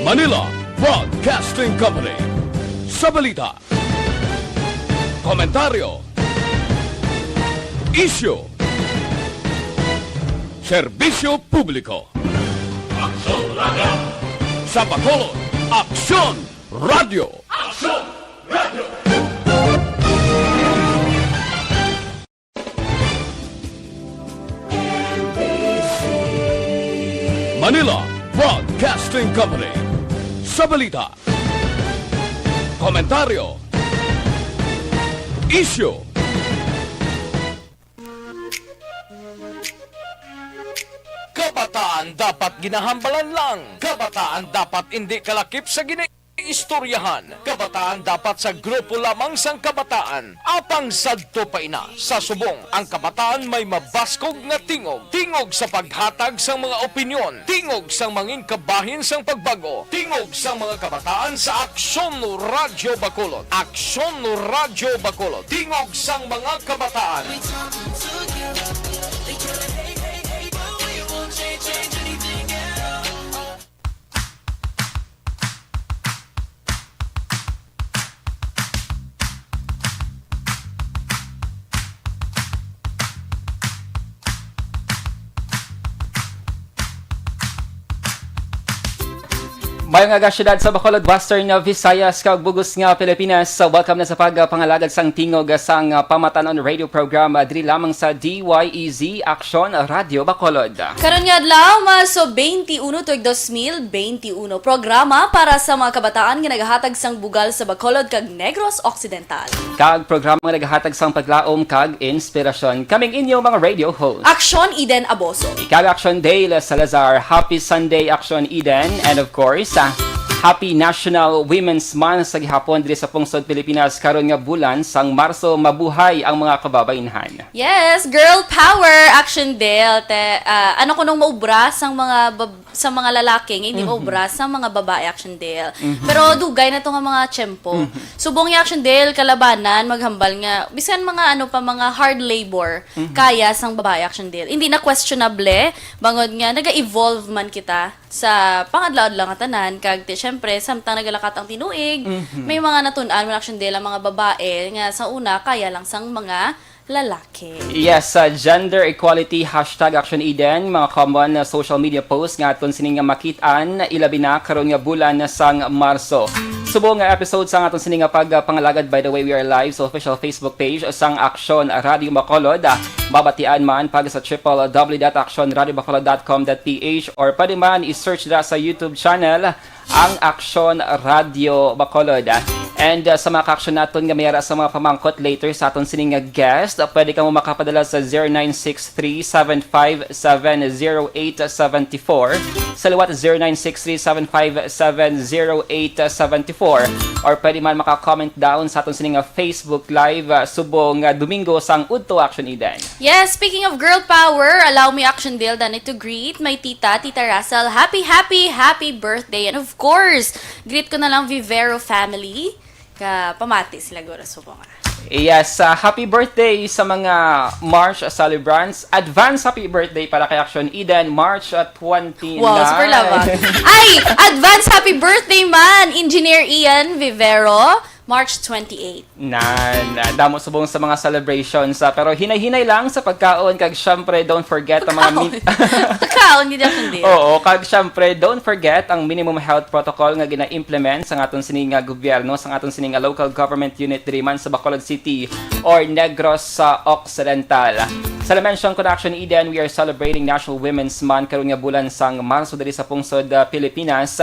Manila Broadcasting Company. Sa balita, komentaryo, issue, serbisyo publiko. Aksyon Radio! Sa Bacolod, Aksyon Radio! Aksyon Radio! Manila Broadcasting Company. Sa balita, komentaryo, issue, kabataan dapat ginahambalan lang. Kabataan dapat hindi kalakip sa istoryahan. Kabataan dapat sa grupo lamang sang kabataan. Apang sadto pa ina sa subong. Ang kabataan may mabaskog nga tingog. Tingog sa paghatag sang mga opinyon. Tingog sang mangin kabahin sang pagbago. Tingog sang mga kabataan sa Aksyon no Radyo Bacolod. Aksyon no Radyo Bacolod. Tingog sang mga kabataan. Mayong aga syudad sa Bacolod, Western Visayas, Kagbugos nga Pilipinas. Welcome na sa pagpangalagad sang tingog sang pamatanon radio program diri lamang sa DYEZ Aksyon Radio Bacolod. Karon nga adlaw maso 21 tuig 2021 programa para sa mga kabataan nga nagahatag sang bugal sa Bacolod kag Negros Occidental. Kag programa nga nagahatag sang paglaom kag inspirasyon. Kaming inyo mga radio host. Aksyon Eden Aboso. Kag Aksyon Dale Salazar. Happy Sunday Aksyon Eden, and of course Happy National Women's Month sa gihapon diri sa pungsod Pilipinas karon nga bulan sang Marso. Mabuhay ang mga kababayenhan. Yes, girl power Action Dale. Ano ko nung maubra sang sa mga lalaki, hindi maubra sa mga babae Action Dale. Pero dugay na to nga mga tiyempo. Subong yung Action Dale kalabanan maghambal nga bisan mga mga hard labor kaya sang babae Action Dale. Hindi na questionable bangod nga naga-evolve man kita sa pangadlaw-adlaw nga tanan kag syempre samtang nagalakat ang tinuig may mga natun-an man Action Dale ang mga babae nga sa una kaya lang sang mga lalaki. Yes, gender equality hashtag Action Eden, mga common social media posts nga aton sining makitaan ilabi na karon nga bulan sang Marso. Subo nga episode sang aton sining pagpangalagad. By the way, we are live sa official Facebook page sang Aksyon Radio Bacolod. Babatian man pag sa www.actionradiobacolod.com.ph or pwede man i-search da sa YouTube channel ang Aksyon Radio Bacolod. And sa mga ka-aksyon natin nga mayara sa mga pamangkot later sa aton sining guest, pwede ka mo makapadala sa 0963-757-0874, sa liwat 0963-757-0874, or pwede man maka-comment down sa aton sining Facebook Live subong Domingo sang Udto Action Eden. Yes, speaking of girl power, allow me Action Dale dani to greet my Tita Russell. Happy birthday. And of course, greet ko na lang Vivero family. Pamati sila gura subong. Yes, happy birthday sa mga March celebrants. Advance happy birthday para kay Action Eden, March 29. Wow, super lava. Ay, advance happy birthday man, Engineer Ian Vivero, March 28. Damo subong sa mga celebrations. Pero hinay-hinay lang sa pagkaon. Kag syempre, don't forget ang mga... Pagkaon, hindi ako hindi. Oo, kag syempre, don't forget ang minimum health protocol nga gina-implement sa aton sining gobyerno, sa aton sining local government unit diri man sa Bacolod City or Negros Occidental. Sa mention ko na Action Eden, we are celebrating National Women's Month karon nga bulan sang Marso diri sa pungsod Pilipinas.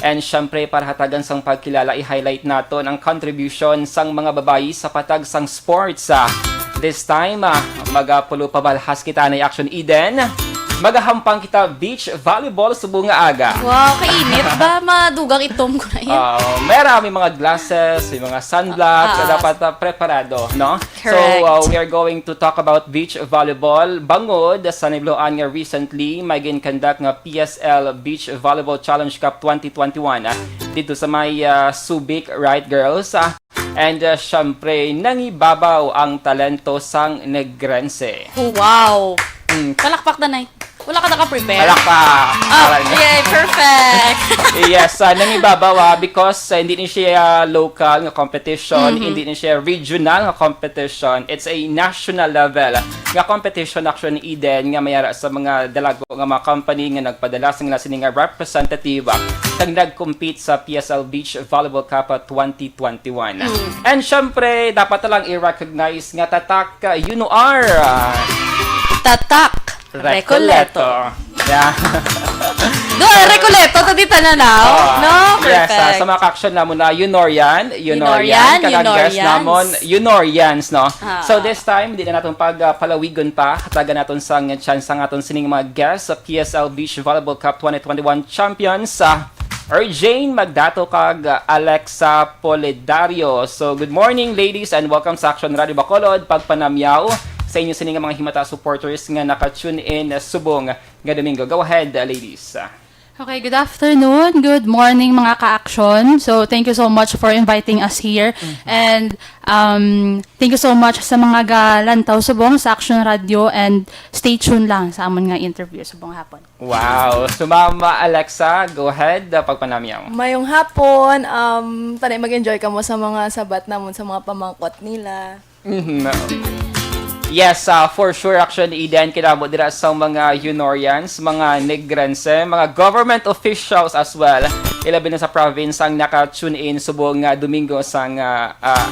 And syempre, para hatagan sang pagkilala, i-highlight naton ang contribution sang mga babayi sa patag sang sports. This time, magapulo pabalhas kita na Action Eden. Magahampang kita beach volleyball subong nga aga. Wow, kainit ba? Madugang itom ko na yan. Marami mga glasses, may mga sunblock na dapat preparado, no? Correct. So, we are going to talk about beach volleyball. Bangod, sa nibloan nga recently, may ginconduct nga PSL Beach Volleyball Challenge Cup 2021 dito sa may Subic, right girls? And syempre, nangibabaw ang talento sang Negrense. Wow! Palakpak na Wala ka naka-prepare? Wala pa. Oh, yay, perfect. Yes, nangibabaw because hindi ni siya local nga competition, hindi ni siya regional nga competition. It's a national level nga competition actually ni Eden nga mayara sa mga dalago nga mga company nga nagpadala sa nila sini nga representative kag nag-compete sa PSL Beach Volleyball Cup 2021. And syempre, dapat na lang i-recognize nga tatak UNOR. Tatak. Recoleto. Yeah. Recoleto, tadita na now. No? Yes, Perfect. sa mga ka-action na muna, Unorian, Unorian, kagang guest namon, Unorians, no? Ah. So this time, hindi na natin palawigon pa, hataga natin sa chance ang aton sining mga guests sa PSL Beach Volleyball Cup 2021 champions sa Jane Magdato kag Alexa Polidario. So good morning ladies and welcome sa Action Radio Bacolod, pagpanamyaw sa inyo sining mga himata supporters nga naka-tune in subong nga Domingo. Go ahead ladies. Okay, good afternoon, good morning mga ka-action. So, thank you so much for inviting us here. And thank you so much sa mga galantaw subong sa Action Radio and stay tuned lang sa amon nga interview subong hapon. Wow. So, Mama Alexa, go ahead. Pagpanamyaw. Mayong hapon, tanay mag-enjoy ka mo sa mga sabat namon sa mga pamangkot nila. Yes, for sure, actually, Eden, kinabo dira sa mga Unorians, mga Negrense, mga government officials as well. Ilabi na sa province ang naka-tune in subong Domingo sang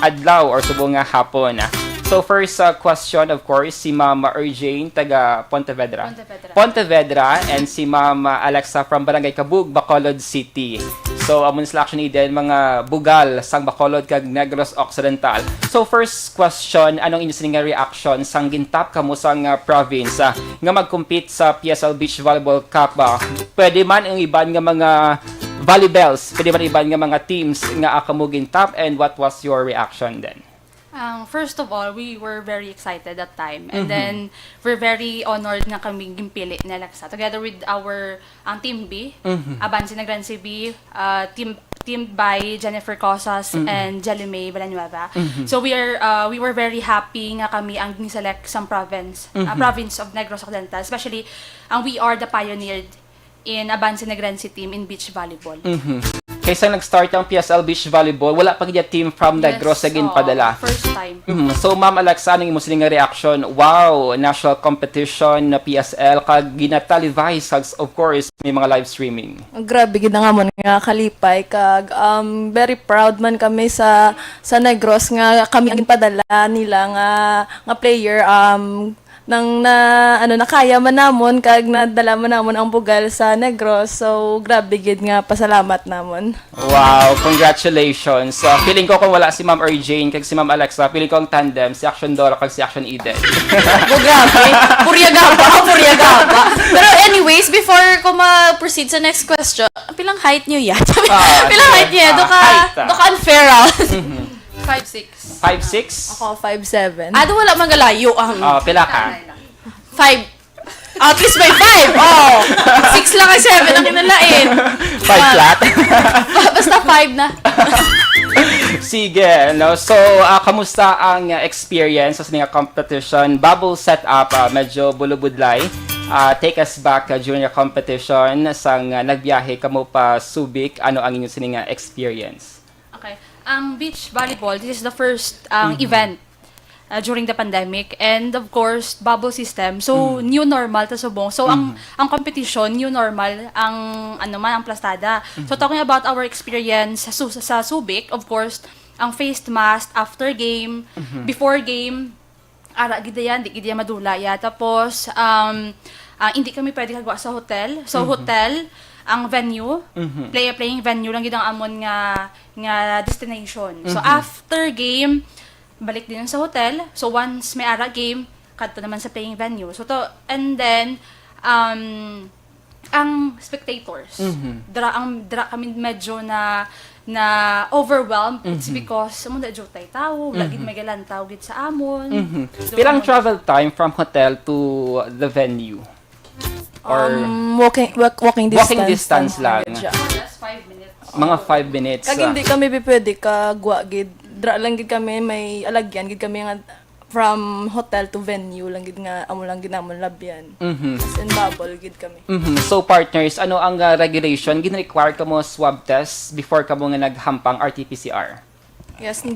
adlaw or subong hapon. So first question, of course, si Ma'am Jane, taga Pontevedra. Pontevedra, and si Ma'am Alexa from Barangay Kabug, Bacolod City. So, amon sila actually din mga bugal sang Bacolod kag Negros Occidental. So, first question, anong inyong nga reaction sang gintap kamo sang province nga mag-compete sa PSL Beach Volleyball Cup ba? Pwede man ang iban nga mga volleyballs, pwede man iban nga mga teams nga akamo gintap, and what was your reaction then? First of all, we were very excited that time. And then, we're very honored na kami gimpili ni Alexa. Together with our Team B, Abansi na Grand CB, team by Jennifer Cosas and Jelly May Villanueva. So, we were very happy nga kami ang niselect sa province of Negros Occidental. Especially, we are the pioneer in Abansi na Grand team in beach volleyball. Kaysa nag-start ang PSL Beach Volleyball, wala pa kaya team from Negros sa ginpadala. First time. So, Ma'am Alexa, anong imong sining nga reaction? Wow, national competition na PSL, kag ginatelevised, kag of course, may mga live streaming. Grabe gid na nga mo nga kalipay kag very proud man kami sa Negros nga kami ang padala nila nga player nang nakaya man namon kag nadala man namon ang bugal sa Negros. So grabe gid nga pasalamat namon. Wow, congratulations. Feeling ko kung wala si Ma'am Jane kag si Ma'am Alexa, feeling ko ang tandem, si Action Dora kag si Action Eden. Grabe. Puryagapa. Pero anyways, before ko ma-proceed sa next question, pilang height niyo yan? Pilang height niyo? Doka unfair out. 5'6". 5'6"? Ako 5'7". Wala magalayo ang... Pila ka? 5. At least by 5. 6 lang ay 7 ang kinalain. 5 flat? Basta 5 na. Sige, no? So, kamusta ang experience sa nga competition? Bubble setup, medyo bulubudlay. Take us back during your competition sang nagbiyahe kamo pa Subic. Ano ang inyong sininga experience? Okay. Ang beach volleyball, this is the first event during the pandemic, and of course bubble system, so new normal ta subong. So ang competition new normal ang ang plastada. So talking about our experience sa Subic, of course ang face mask after game, before game, gid yan, di gid yan madula ya. Tapos hindi kami pwede kagwa sa hotel. So hotel ang venue, playing venue lang gid ang amon nga destination. So after game, balik din sa hotel. So once may ara game, kadto naman sa playing venue. So and then ang spectators, dra kami medyo na overwhelmed. It's because mo na jotay tao, lagi may galantaw gid sa amon. So, Pilang travel time from hotel to the venue? Or Walking distance lang. just 5 minutes. Mga 5 minutes. Kag hindi kami pwede ka gwa gid. Dra lang gid kami may alagyan gid kami nga from hotel to venue lang gid nga amo lang ginamon labyan. As in bubble gid kami. So partners, ano ang regulation? Gin-require ka mo swab test before ka mo nga naghampang RT-PCR? Yes,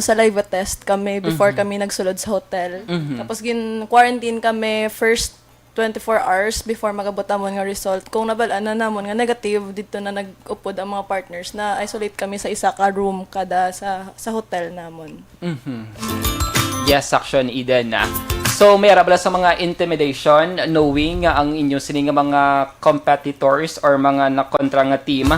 sa live test kami before kami nagsulod sa hotel. Tapos gin quarantine kami first 24 hours before magabot amon nga result. Kung nabal-an na namon nga negative, dito na nag-upod ang mga partners na isolate kami sa isa ka room kada sa hotel namon. Yes, Action Eden na. So, may arabala sa mga intimidation, knowing nga ang inyo sini nga mga competitors or mga nakontra nga team,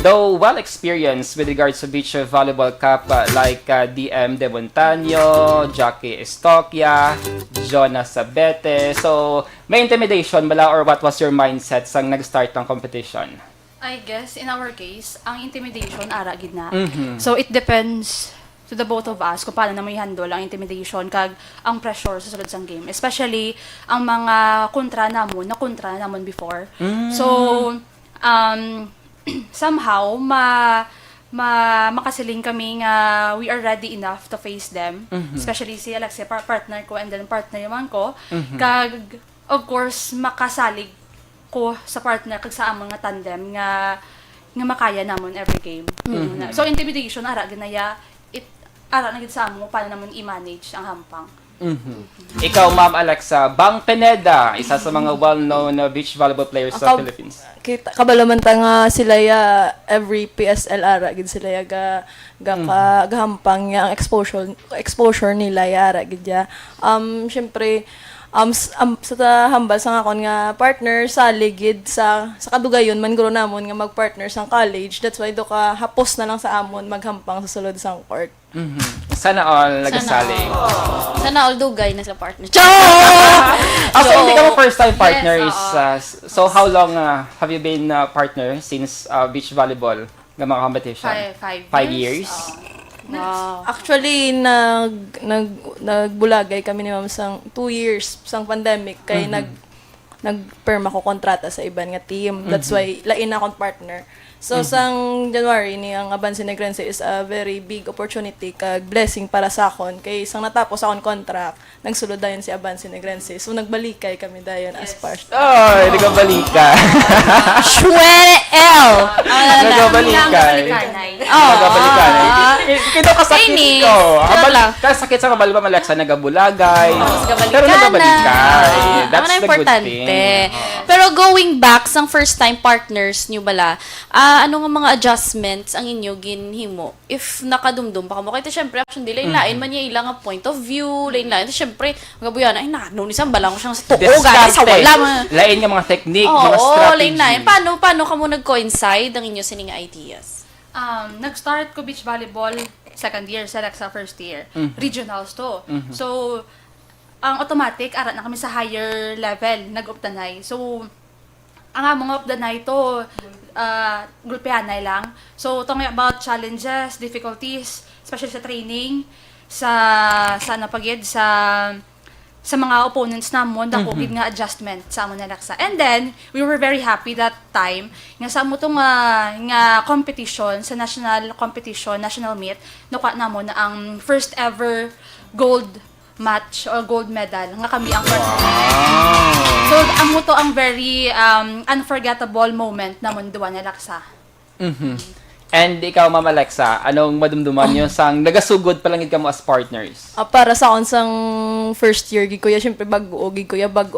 though well-experienced with regards to beach volleyball cup like DM De Montaño, Jackie Estoquia, Jonas Sabete. So, may intimidation bala or what was your mindset sang nag-start ng competition? I guess, in our case, ang intimidation, ara gid na. So, it depends to the both of us kung paano na may handle ang intimidation kag ang pressure sa sulod sang game. Especially, ang mga kontra namon before. So, somehow, makasiling kami nga we are ready enough to face them. Especially si Alexia, partner ko, and then partner naman ko. Kag, of course, makasalig ko sa partner kag sa among nga tandem nga makaya namon every game. So, intimidation, ara, ginaya, ara na gid sa amo paano naman i-manage ang hampang. Ikaw, Ma'am Alexa, Bang Pineda, isa sa mga well-known beach volleyball players sa Philippines. Kabalamanta nga sila ya every PSL ara gid sila ya gahampang ya ang exposure nila ya ara gid ya. Syempre sa hambal sa akon nga partner sa ligid sa kadugayon man guro namon nga mag-partner sa college. That's why do ka hapos na lang sa amon maghampang sa sulod sang court. Sana all nagasali. Sana all dugay na sa partner. So, hindi ka mo first-time partners. So, how long have you been partner since beach volleyball ng mga competition? 5 years? Wow. Actually, nagbulagay kami ni Ma'am sang 2 years sang pandemic kay nagperma ko kontrata sa iban nga team. That's why lain akong partner. So sang January ni ang Avance Negrense is a very big opportunity kag blessing para sa akon kay sang natapos akong contract nagsulod dayon si Avance Negrense. So nagbalikay kami dayon as part. Ay, nagabalikan. L. Nagabalikan. Nagabalikan. Kito kasakit ko. Kasakit sa kabal ba Alexa nagabulagay. Pero nagabalikan. That's the good thing. Pero going back sang first time partners niyo bala, ano nga mga adjustments ang inyo ginhimo if nakadumdum pa kamo kay syempre action delay lain man niya ilang point of view lain syempre magabuyan ay no ni sambala ko siyang sa tuo guys sa wala lain nga mga technique mga strategy lain paano kamo nag-coincide ang inyo sining ideas? Nag-start ko beach volleyball second year, Alexa first year. Regionals to. So, ang automatic, arat na kami sa higher level, nag-updanay. So, ang mga updanay to, gulpehanay lang. So, talking about challenges, difficulties, especially sa training, sa mga opponents namon, dako gid nga adjustment sa amon Alexa. And then, we were very happy that time nga sa amo tong nga competition, sa national competition, national meet, nakuha namon na ang first ever gold match or gold medal nga kami ang partner. So, amo to ang very unforgettable moment namon duwa ni Alexa. And ikaw, Ma'am Alexa, anong madumduman nyo sang nagasugod pa lang ka mo as partners? Para sa akon sang first year gid kuya syempre bago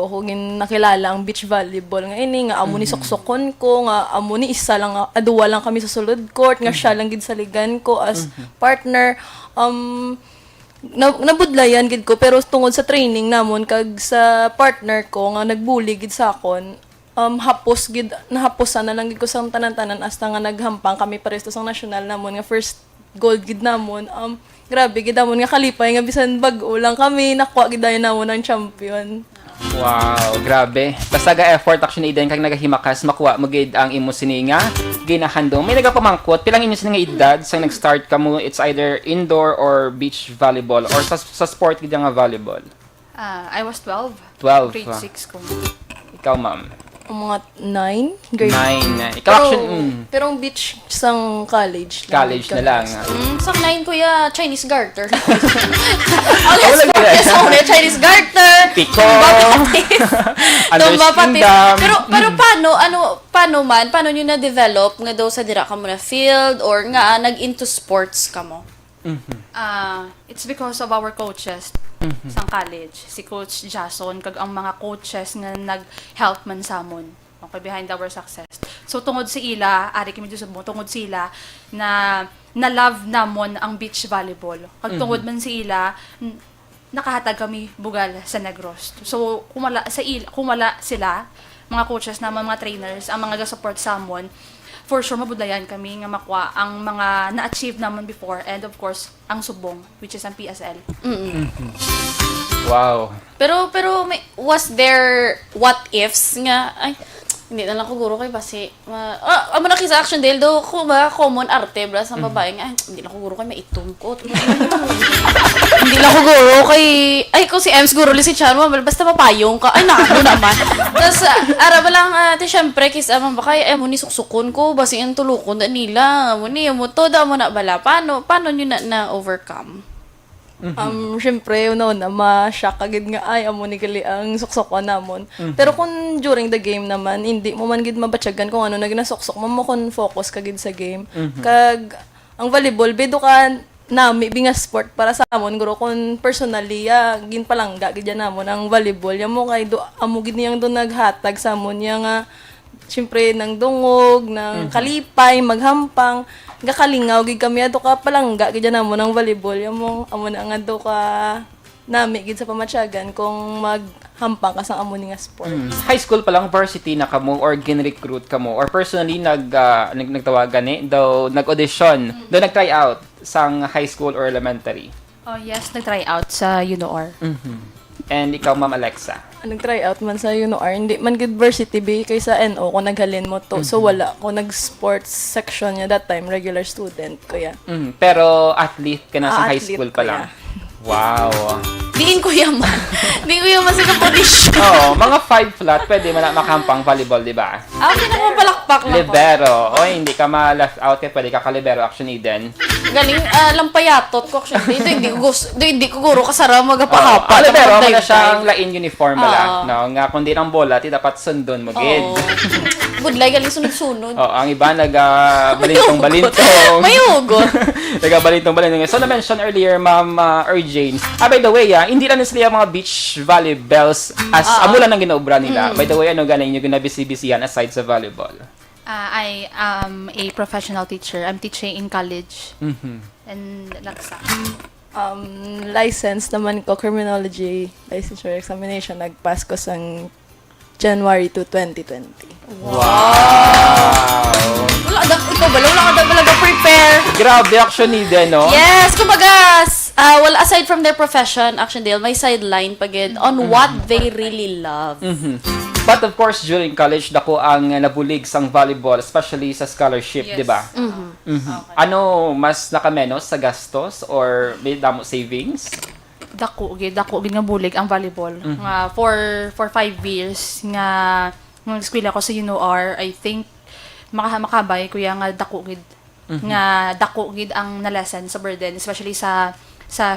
ko gin nakilala ang beach volleyball nga ini nga amo ni soksokon ko nga amo ni isa lang aduwa lang kami sa sulod court nga siya lang gid saligan ko as partner. Nabudlayan gid ko pero tungod sa training namon kag sa partner ko nga nagbuli gid sa akon nahaposan na lang gid ko sa tanan-tanan hasta nga naghampang kami pares to sang national namon nga first gold gid namon. Grabe gid namon nga kalipay nga bisan bag-o lang kami nakuha gid dayon namon ang champion. Wow, grabe. Basta ga effort action iden kag nagahimakas makuha mo gid ang imo sininga ginahandom. May nagapamangkot pilang inyo sininga edad sang nag-start kamo, it's either indoor or beach volleyball or sa sport gid nga volleyball? I was 12. 12. Grade 6 ko. Ikaw, ma'am. Ang mga 9 grade. 9. Ikaw action, Pero ang beach sang college. college na lang. Sa 9 kuya, Chinese garter. Always Wala focus ganyan. on the Chinese garter. Piko. Tumba patis. Kingdom. Pero paano nyo na-develop nga daw sa dira ka mo na field or nga nag-into sports ka mo? It's because of our coaches sa college. Si Coach Jason, kag ang mga coaches nga nag-help man sa amon. Okay, behind our success. So, tungod sa ila, ari kami sa mo, tungod sila na na-love namon ang beach volleyball. Kag tungod man sa ila, nakahatag kami bugal sa Negros. So, kumala sila, mga coaches naman, mga trainers, ang mga ga-support sa amon, for sure mabudayan kami nga makuha ang mga na-achieve naman before, and of course ang subong, which is ang PSL. Wow. Pero was there what ifs nga ay hindi na lang ko guro kay basi amo na kisa action dahil do ko ba common arte bra sa babae nga ay, hindi na ko guro kay maitom ko hindi na ko guro kay ay ko si Ems guro li si Chan mo basta mapayong ka ay nako naman tas ara ba lang te syempre kisa man ba kay amo ni suksukon ko basi ang tulukon na nila amo ni amo to da mo na bala paano niyo na overcome. Syempre, una ma-shock agad nga, ay, amo ni gali ang suksokon namon. Pero kung during the game naman, hindi mo man gid mabatyagan kung ano, naginasuksok mo kon focus ka gid sa game. Kag, ang volleyball, bedo ka nami, binga sport para sa amon, guro, kung personally, ginpalangga gid yan namon, ang volleyball, yan mo kay, amo gid niyang doon naghatag sa amon, yan nga, syempre, ng dungog, ng kalipay, maghampang, gakalingaw gid kami ato ka palangga gid namo ng volleyball amo na nga do ka nami gid sa pamatyagan kung maghampang ka sa amo ni nga sport. High school pa lang, varsity na kamo or gin-recruit kamo or personally nagtawagan daw nag-audition, daw nag-try out sang high school or elementary. Oh yes, nag-try out sa UNOR. And ikaw, Ma'am Alexa? Nag-try out man sa UNOR, hindi man gid varsity be kaysa NO ko naghalin mo to. So wala ko nag-sports section niya that time, regular student ko ya. Pero athlete ka na sa high Athlete school ko pa lang. Wow. Diin ko yaman. Diin ko yaman sa competition. Oo, mga 5 flat, pwede mo na makampang volleyball, di ba? Hindi na ko palakpak lang ko. Libero. O, hindi ka ma-left out kaya pwede ka ka-libero actually din. Galing, lampayatot ko actually. Hindi ko guro kasara magapahapa. Libero, mo na siyang lain uniform bala. Oo. No, nga kung di ng bola, ti dapat sundon mo, gid. Budlay, galing sunod-sunod. Oo, ang iba nag-balintong-balintong. May ugot. Nag-balintong-balintong. So, na-mention earlier, Ma'am Jane. By the way, hindi lang sila yung mga beach volleyballs as amo lang ang ginaobra nila. By the way, ano galing yung ginabisi-bisihan aside sa volleyball? I am a professional teacher. I'm teaching in college. And Laksa. License naman ko, criminology licensure examination, nag-pass ko sang January 2, 2020. Wow! Ikaw ba? Wala ka daw talaga prepare. Grabe actually din, no? Yes, kumbaga, well, aside from their profession, actually, may sideline pagid on what they really love. But of course, during college, dako ang nabulig sang volleyball, especially sa scholarship, Yes. di ba? Ano, mas nakamenos sa gastos or may damo savings? Dako gid nga bulig ang volleyball. Nga for 5 years nga nung eskwela ko sa UNOR, I think makabay kuya nga dako gid. Nga dako gid ang na-lesson sa burden, especially sa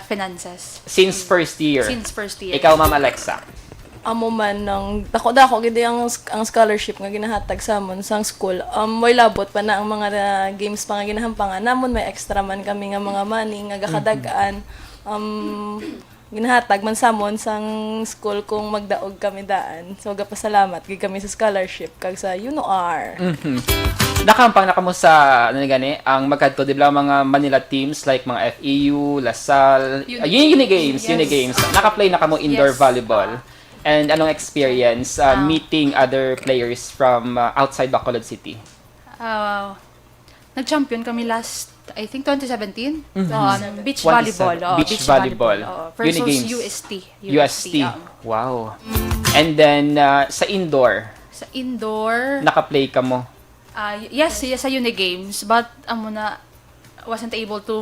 finances. Since first year. Since first year. Ikaw, Ma'am Alexa. Amo man ng dako gid ang scholarship nga ginahatag sa amon sang school. May labot pa na ang mga games pa nga ginahampangan namon, may extra man kami nga mga money nga gakadagaan. Ginahatag man samon sang school kung magdaog kami daan. So gapasalamat gid kami sa scholarship kag sa UNOR. Nakampang na kamo sa ano gani ang magkadto di ba mga Manila teams like mga FEU, LaSalle, Unigames. Naka-play na kamo indoor Yes. volleyball. And anong experience meeting other players from outside Bacolod City? Nag-champion kami last, I think 2017. Beach 27. volleyball. Beach volleyball. Versus Unigames. UST. Wow. And then sa indoor, Sa indoor, naka-play ka mo. yes, sa Unigames, but amo na wasn't able to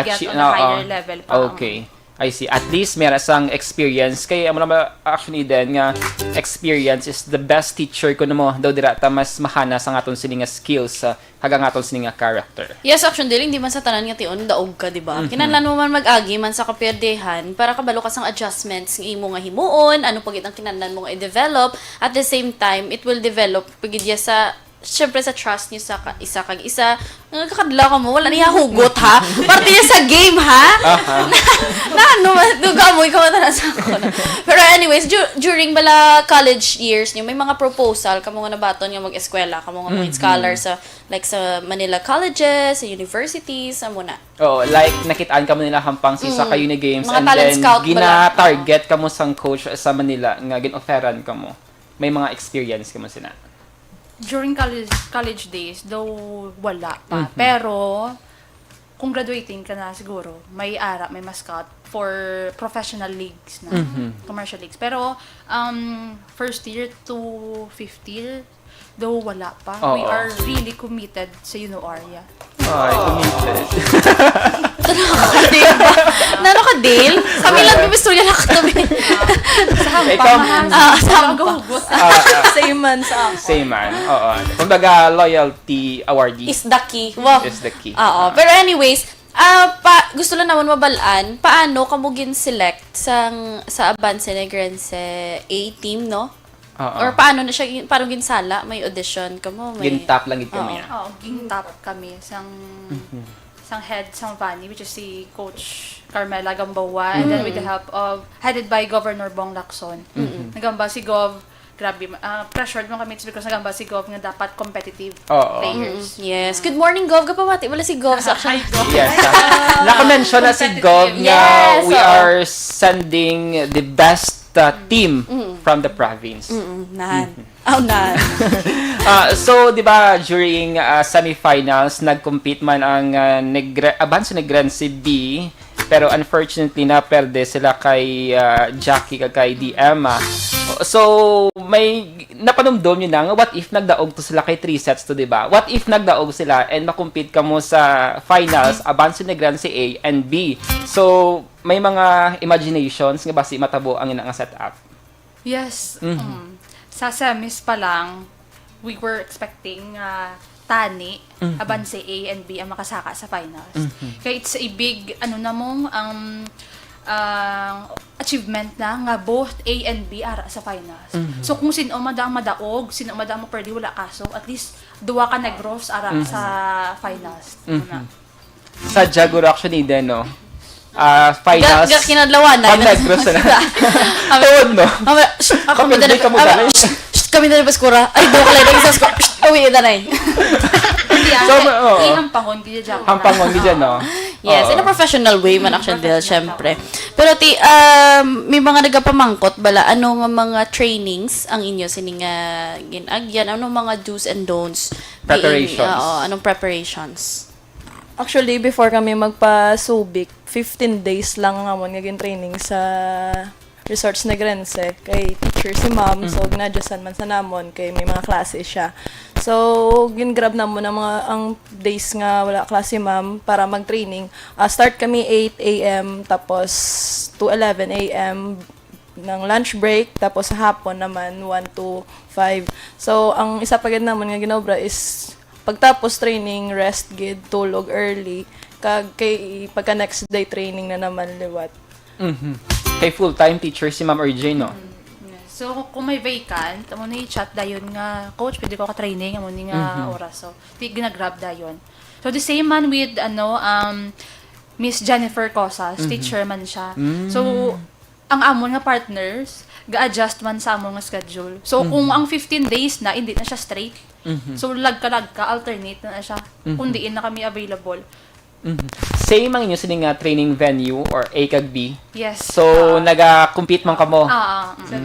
get on a higher level pa. Okay. I see. At least meron sang experience. Kaya mo naman actually din nga experience is the best teacher ko na mo daw dirata mas mahana sa aton sini nga skills sa hagang aton sini nga character. Yes, action dealing, di man sa tanan nga tion, daog ka, di ba? Kinahanglan mo man mag-agi man sa kapirdehan para kabalo ka sang adjustments ng imo nga himuon, ano pagit ang kinahanglan mo nga i-develop. At the same time, it will develop pagidya sa syempre sa trust niyo sa isa kag isa. Kakadla ka mo, wala niya hugot ha. Parte niya sa game ha. na ano, duga mo ikaw na sa ako. Pero anyways, during bala college years niyo, may mga proposal kamo nga nabaton nga mag-eskwela, kamo nga mga scholar sa like sa Manila colleges, sa universities, amo na. Oh, like nakitaan ka mo nila hampang sa Uni Games Mga and talent then scout gina-target ka mo sang coach sa Manila nga gin-offeran ka mo. May mga experience ka mo sina. During college days, though wala pa. Pero, kung graduating ka na siguro, may mascot for professional leagues na, commercial leagues. Pero, first year to fifth year, though wala pa. We are really committed sa UNOR. Yeah. Ay, committed. Nano ka, Dale? Kami lang bibistuya na katabi. Ikaw, Sa hugot. Same man sa ako. same man. Oo. Kumbaga, loyalty awardee Is the key. Wow. is the key. Oo. Pero anyways, gusto lang naman mabalaan, paano ka mo gin-select sa Avance Negrense A team, no? Oo. Or paano na siya, parang ginsala, may audition ka mo, may... Gintap lang ito mo Oo. yan. Oo, ging top kami sang head sang Vani, which is si Coach Carmela Gambawa, and then with the help of, headed by Governor Bong Lacson. Nagamba si Gov, grabe, pressured mo kami because nagamba si Gov nga dapat competitive Oo. players. Yes. Good morning, Gov. Kapamati. Wala si Gov sa action. Yes. Naka-mention na si Gov nga Yes, we oo. are sending the best team from the province. Nahan. Oh, nahan. So, di ba, during semifinals, nag-compete man ang Avance Negrense B, pero unfortunately, naperde sila kay Jackie kag kay DM. So, may napanumdom nyo na, what if nagdaog to sila kay 3 sets to, di ba? What if nagdaog sila and makompete ka mo sa finals, Avance Negrense A and B? So, may mga imaginations nga ba si matabo ang ina nga setup? Yes. Sa semis pa lang, we were expecting Tani, Avance A and B ang makasaka sa finals. Kaya it's a big, achievement na nga both A and B ara sa finals. So kung sino madang madaog, sino madang maperdi, wala kaso, at least duwa ka negros ara sa finals. Sa Jaguar actually din, no? Finals. Kinadlawan na. Pag negros na. Tuod, no? Kami na ka mo dali. Kami na paskura. Ay, doon ka lang sa skura. Uwi na na So, oo. Ihampangon di dyan. Hampang mo dyan, no? Yes, Oo. in a professional way man action deal, syempre. Pero may mga nagapamangkot bala, ano nga mga trainings ang inyo sining ginagyan, anong mga do's and don'ts? Preparations. Oo, anong preparations? Actually, before kami magpa-Subic, 15 days lang ang amon nga training sa Resorts Negrense kay teacher si ma'am. So, ginadyasan man sa namon kay may mga klase siya. So, gingrab na mo na ang days nga wala klase ma'am para mag-training. Start kami 8 a.m. tapos to 11 a.m. ng lunch break. Tapos sa hapon naman 1 to 5. So, ang isa pa gid naman nga ginobra is pagtapos training, rest gid, tulog early. Kay pagka next day training na naman liwat. Kay full-time teacher si Ma'am RJ, no? So, kung may vacant, amo ni chat dayon nga, coach, pwede ko ka-training, amo ni nga oras. So, ginagrab dayon. So, the same man with, Miss Jennifer Cosas, teacher man siya. So, ang amon nga partners, ga-adjust man sa amon nga schedule. So, kung ang 15 days na, hindi na siya straight. So, lag ka, alternate na siya. Kung diin na kami available. Same ang inyo sining training venue or A kag B. Yes. So, naga-compete man kamo. Okay.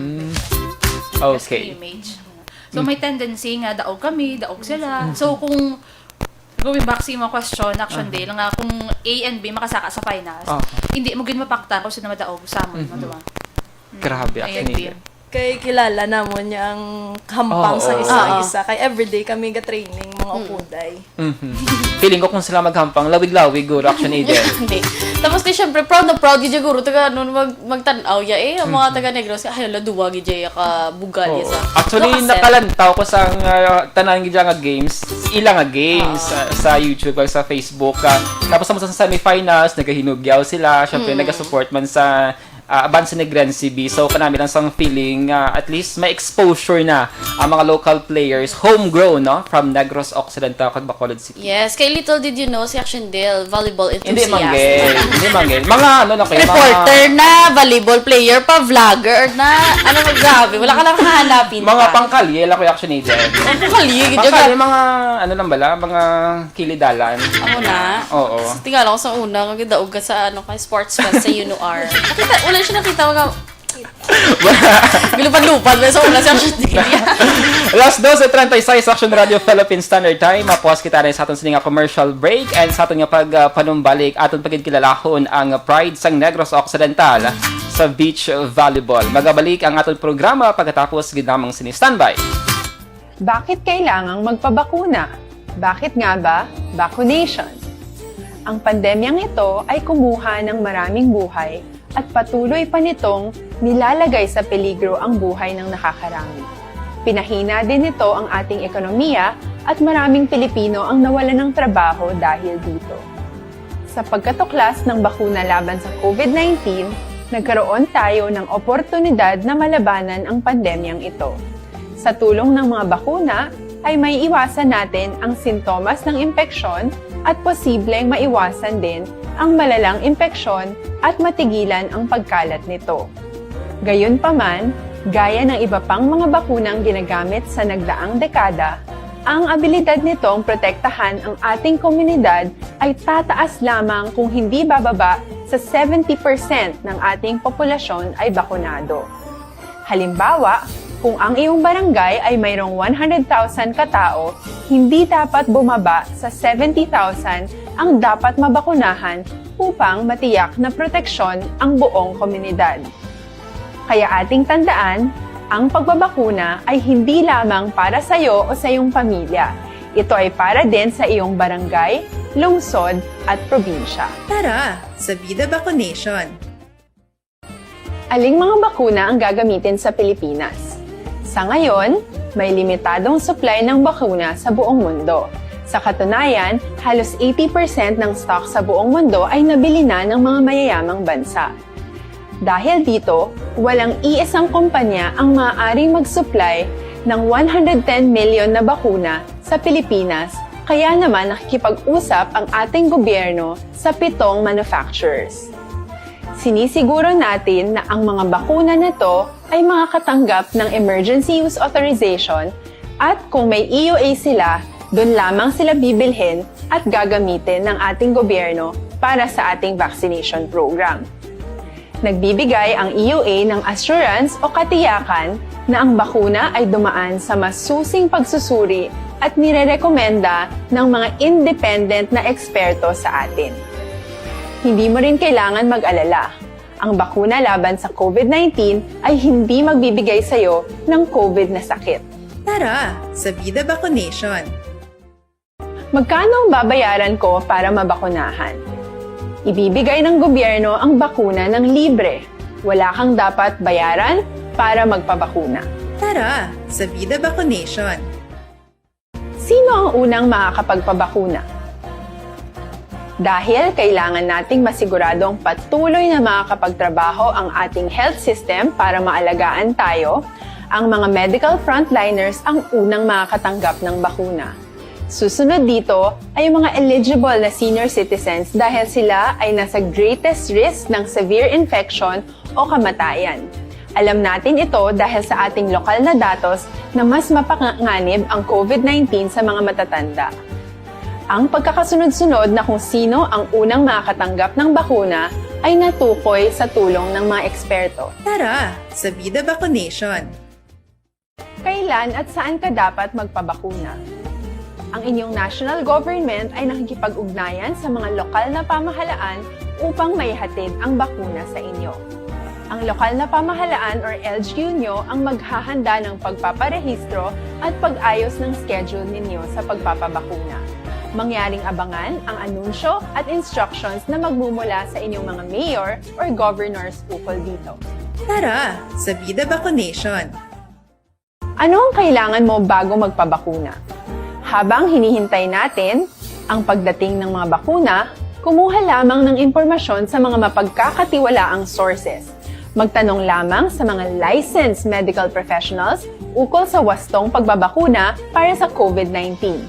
Okay. Image. So, may tendency nga, daog kami, daog sila. So, kung going back sa mga question, action day, nga kung A and B makasaka sa finals, hindi mo ginmapakta kung sino madaog sa amon, diba? Grabe, A and B. actually. Kay kilala na mo niya ang hampang sa isa-isa. Kay everyday kami ga-training, mga upuday. feeling ko kung sila maghampang, lawig-lawig, guro, action agent. Hindi. Tapos di syempre, proud na proud gid siguro taga nun magtanaw ya ang mga taga Negros ay hala duwa gid ya ka bugal ya sa. Actually, Lokasen. nakalantaw ko sa tanan gid nga games, ilang nga games sa YouTube o sa Facebook. Tapos sa semifinals, nagahinugyaw sila, syempre nagasupport man sa Abansa Negrense B. So, kanami lang sang feeling, at least may exposure na ang mga local players, homegrown, no? From Negros Occidental, kag Bacolod City. Yes, kay little did you know si Action Dale, volleyball Hindi enthusiast. Hindi manggel. Mga ano na kayo, Reporter na, volleyball player pa, vlogger na, ano magsabi, wala ka lang hahanapin. mga pangkalye, lang ko yung action agent. Ang kaligid Pangkalye, mga, ano lang bala, mga kilidalan. Ako na. Oo. Tingala ko sa una, magdaog ka sa ano kay sports fest sa UNOR. Nakita, wala siya nakita mga Bilupan-lupan sa una siya. Last 12:36 Action Radio Philippine Standard Time. Mapuas kita rin sa aton sininga commercial break and sa aton nga panumbalik aton pagkikilalahon ang Pride sang Negros Occidental sa beach volleyball. Magabalik ang aton programa pagkatapos ginamang sini-standby. Bakit kailangang magpabakuna? Bakit nga ba vaccination? Ang pandemyang ito ay kumuha ng maraming buhay at patuloy pa nitong nilalagay sa peligro ang buhay ng nakakarami. Pinahina din nito ang ating ekonomiya at maraming Pilipino ang nawalan ng trabaho dahil dito. Sa pagkatuklas ng bakuna laban sa COVID-19, nagkaroon tayo ng oportunidad na malabanan ang pandemyang ito. Sa tulong ng mga bakuna, ay may iwasan natin ang sintomas ng impeksyon at posibleng maiwasan din ang malalang impeksyon at matigilan ang pagkalat nito. Gayunpaman, gaya ng iba pang mga bakunang ginagamit sa nagdaang dekada, ang abilidad nitong protektahan ang ating komunidad ay tataas lamang kung hindi bababa sa 70% ng ating populasyon ay bakunado. Halimbawa, kung ang iyong barangay ay mayroong 100,000 katao, hindi dapat bumaba sa 70,000 ang dapat mabakunahan upang matiyak na proteksyon ang buong komunidad. Kaya ating tandaan, ang pagbabakuna ay hindi lamang para sa iyo o sa iyong pamilya. Ito ay para din sa iyong barangay, lungsod at probinsya. Tara, sa Vida Vaccination! Aling mga bakuna ang gagamitin sa Pilipinas? Sa ngayon, may limitadong supply ng bakuna sa buong mundo. Sa katunayan, halos 80% ng stock sa buong mundo ay nabili na ng mga mayayamang bansa. Dahil dito, walang iisang kumpanya ang maaaring mag-supply ng 110 million na bakuna sa Pilipinas, kaya naman nakikipag-usap ang ating gobyerno sa 7 manufacturers. Sinisiguro natin na ang mga bakuna na to ay makakatanggap ng Emergency Use Authorization at kung may EUA sila, doon lamang sila bibilhin at gagamitin ng ating gobyerno para sa ating vaccination program. Nagbibigay ang EUA ng assurance o katiyakan na ang bakuna ay dumaan sa masusing pagsusuri at nirerekomenda ng mga independent na eksperto sa atin. Hindi mo rin kailangan mag-alala. Ang bakuna laban sa COVID-19 ay hindi magbibigay sa'yo ng COVID na sakit. Tara, sa Vida Vaccination! Magkano ang babayaran ko para mabakunahan? Ibibigay ng gobyerno ang bakuna ng libre. Wala kang dapat bayaran para magpabakuna. Tara, sa Vida Vaccination! Sino ang unang makakapagpabakuna? Dahil kailangan nating masiguradong patuloy na makakapagtrabaho ang ating health system para maalagaan tayo, ang mga medical frontliners ang unang makakatanggap ng bakuna. Susunod dito ay yung mga eligible na senior citizens dahil sila ay nasa greatest risk ng severe infection o kamatayan. Alam natin ito dahil sa ating lokal na datos na mas mapanganib ang COVID-19 sa mga matatanda. Ang pagkakasunod-sunod na kung sino ang unang makakatanggap ng bakuna ay natukoy sa tulong ng mga eksperto. Tara, sa Vida Vaccination! Kailan at saan ka dapat magpabakuna? Ang inyong national government ay nakikipag-ugnayan sa mga lokal na pamahalaan upang maihatid ang bakuna sa inyo. Ang lokal na pamahalaan or LGU nyo ang maghahanda ng pagpaparehistro at pag-ayos ng schedule ninyo sa pagpapabakuna. Mangyaring abangan ang anunsyo at instructions na magmumula sa inyong mga mayor or governors ukol dito. Tara sa Vida Vaccination. Ano ang kailangan mo bago magpabakuna? Habang hinihintay natin ang pagdating ng mga bakuna, kumuha lamang ng impormasyon sa mga mapagkakatiwalaang sources. Magtanong lamang sa mga licensed medical professionals ukol sa wastong pagbabakuna para sa COVID-19.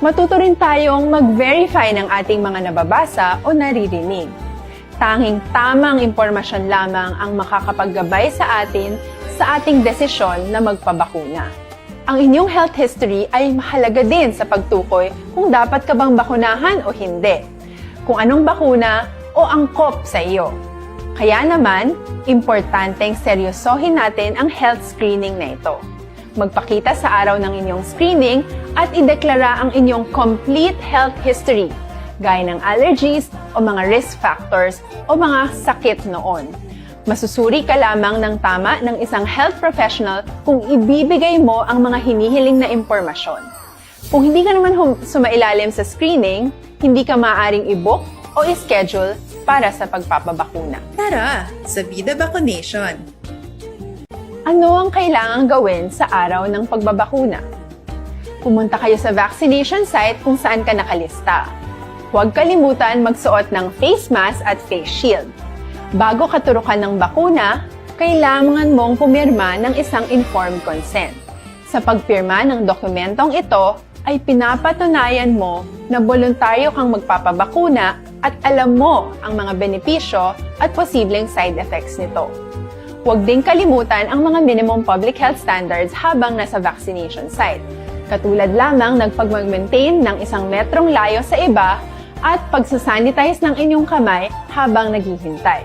Matuto rin tayong mag-verify ng ating mga nababasa o naririnig. Tanging tamang impormasyon lamang ang makakapaggabay sa atin sa ating desisyon na magpabakuna. Ang inyong health history ay mahalaga din sa pagtukoy kung dapat ka bang bakunahan o hindi, kung anong bakuna o angkop sa iyo. Kaya naman, importanteng seryosohin natin ang health screening na ito. Magpakita sa araw ng inyong screening at ideklara ang inyong complete health history, gaya ng allergies o mga risk factors o mga sakit noon. Masusuri ka lamang ng tama ng isang health professional kung ibibigay mo ang mga hinihiling na impormasyon. Kung hindi ka naman sumailalim sa screening, hindi ka maaaring i-book o i-schedule para sa pagpapabakuna. Tara sa Vida Vaccination. Ano ang kailangang gawin sa araw ng pagbabakuna? Pumunta kayo sa vaccination site kung saan ka nakalista. Huwag kalimutan magsuot ng face mask at face shield. Bago katurukan ng bakuna, kailangan mong pumirma ng isang informed consent. Sa pagpirma ng dokumentong ito, ay pinapatunayan mo na voluntaryo kang magpapabakuna at alam mo ang mga benepisyo at posibleng side effects nito. Huwag din kalimutan ang mga minimum public health standards habang nasa vaccination site. Katulad lamang nagpag-maintain ng 1 metrong layo sa iba at pagsasanitize ng inyong kamay habang naghihintay.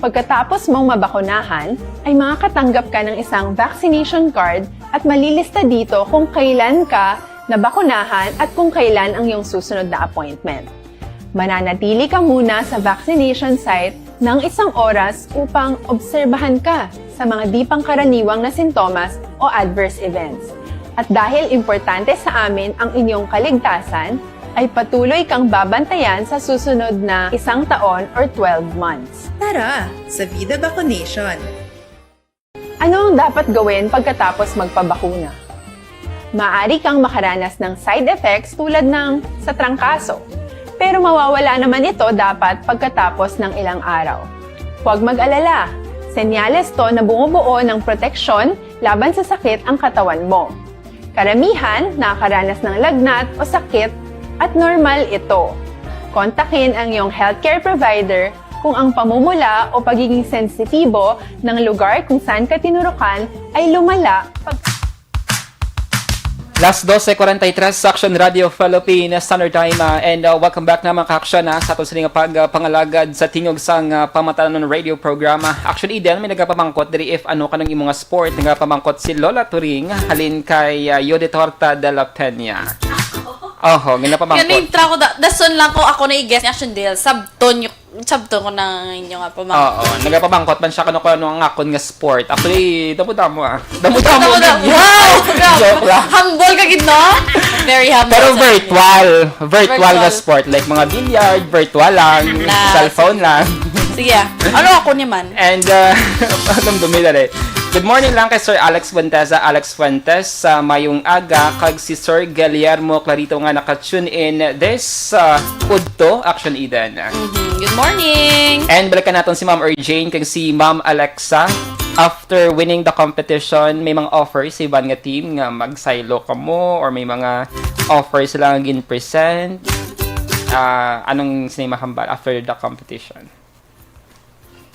Pagkatapos mong mabakunahan, ay makakatanggap ka ng isang vaccination card at malilista dito kung kailan ka nabakunahan at kung kailan ang iyong susunod na appointment. Mananatili ka muna sa vaccination site ng 1 oras upang obserbahan ka sa mga di pangkaraniwang na sintomas o adverse events. At dahil importante sa amin ang inyong kaligtasan, ay patuloy kang babantayan sa susunod na 1 taon or 12 months. Tara sa Vida Vaccination. Ano ang dapat gawin pagkatapos magpabakuna? Maaari kang makaranas ng side effects tulad ng sa trangkaso. Pero mawawala naman ito dapat pagkatapos ng ilang araw. Huwag mag-alala. Senyales to na bumubuo ng proteksyon laban sa sakit ang katawan mo. Karamihan nakakaranas ng lagnat o sakit at normal ito. Kontakin ang iyong healthcare provider kung ang pamumula o pagiging sensitibo ng lugar kung saan ka tinurukan ay lumala Last 12:43 sa Action Radio Philippines Standard Time and welcome back na mga ka-action sa aton sining pagpangalagad sa tingog sang pamatanon radio programa. Actually, Eden, may nagapamangkot diri if ano kanang imong sport, nagapamangkot si Lola Turing halin kay Yodi Torta de la Peña. Oho, ginapamangkot. Yan tra ko dason lang ko ako na i-guess ni Action Dale. Sabton ko na inyo nga pamangkot. Oo, nagapamangkot man siya kano ang akon nga sport. Actually, damo-damo Wow! Joke lang. Humble ka gid, no? Very humble. Pero sa virtual na sport. Like mga billiard, virtual lang, cellphone lang. Sige, ano ako ni man? And, anong dumila rin. Good morning lang kay Sir Alex Fuentes. Alex Fuentes, sa mayong aga, kag si Sir Guillermo Clarito nga naka-tune in this Udto Action Eden. Good morning! And balikan natin si Ma'am Jane kag si Ma'am Alexa. After winning the competition, may mga offers sa ibang nga team nga mag-silo ka mo or may mga offers sila nga gin-present. Anong sinimahambal after the competition?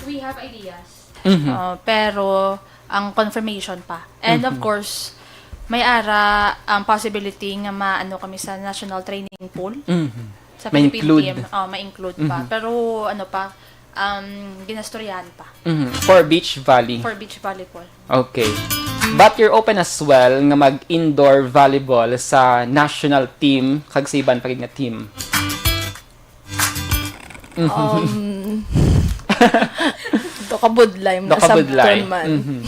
We have ideas. Pero ang confirmation pa. And of course, may ara ang possibility nga maano kami sa national training pool. Sa Philippine team. Ma-include pa. Pero ano pa, ginastoryahan pa. For beach volley. For beach volleyball. Okay. But you're open as well nga mag-indoor volleyball sa national team kag sa iban pa nga team. Dokabudlay mo Dokabudlay. man.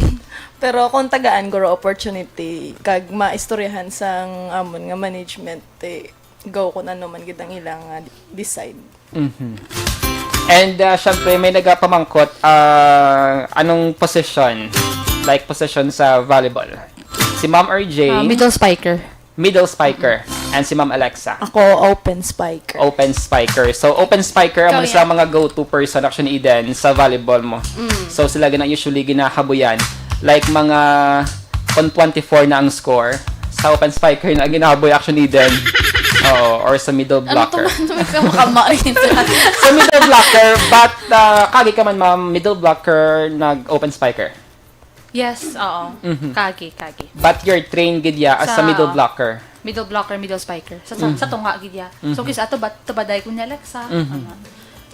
Pero kung tagaan guro opportunity kag maistoryahan sang amon nga management go kung ano man gid ang ilang decide. And syempre may nagapamangkot anong position? Like position sa volleyball. Si Ma'am RJ, Middle spiker. middle spiker, and si Ma'am Alexa, Ako, open spiker. open spiker. So open spiker ang Ikaw sila mga go-to person actually Eden sa volleyball mo. So sila usually ginahabuyan like mga on 24 na ang score. Sa open spiker na ginahaboy actually Eden. Oo, or sa middle Ano to blocker. man? Kamakama rin sila. Sa middle blocker, but kagi ka man ma'am, middle blocker nag-open spiker. Yes, oo. Kagi. But you're trained gid ya as sa Sa- middle blocker. Middle blocker, middle spiker. Sa tunga gid ya. So kisa ato tabaday ko ni Alexa. Ano?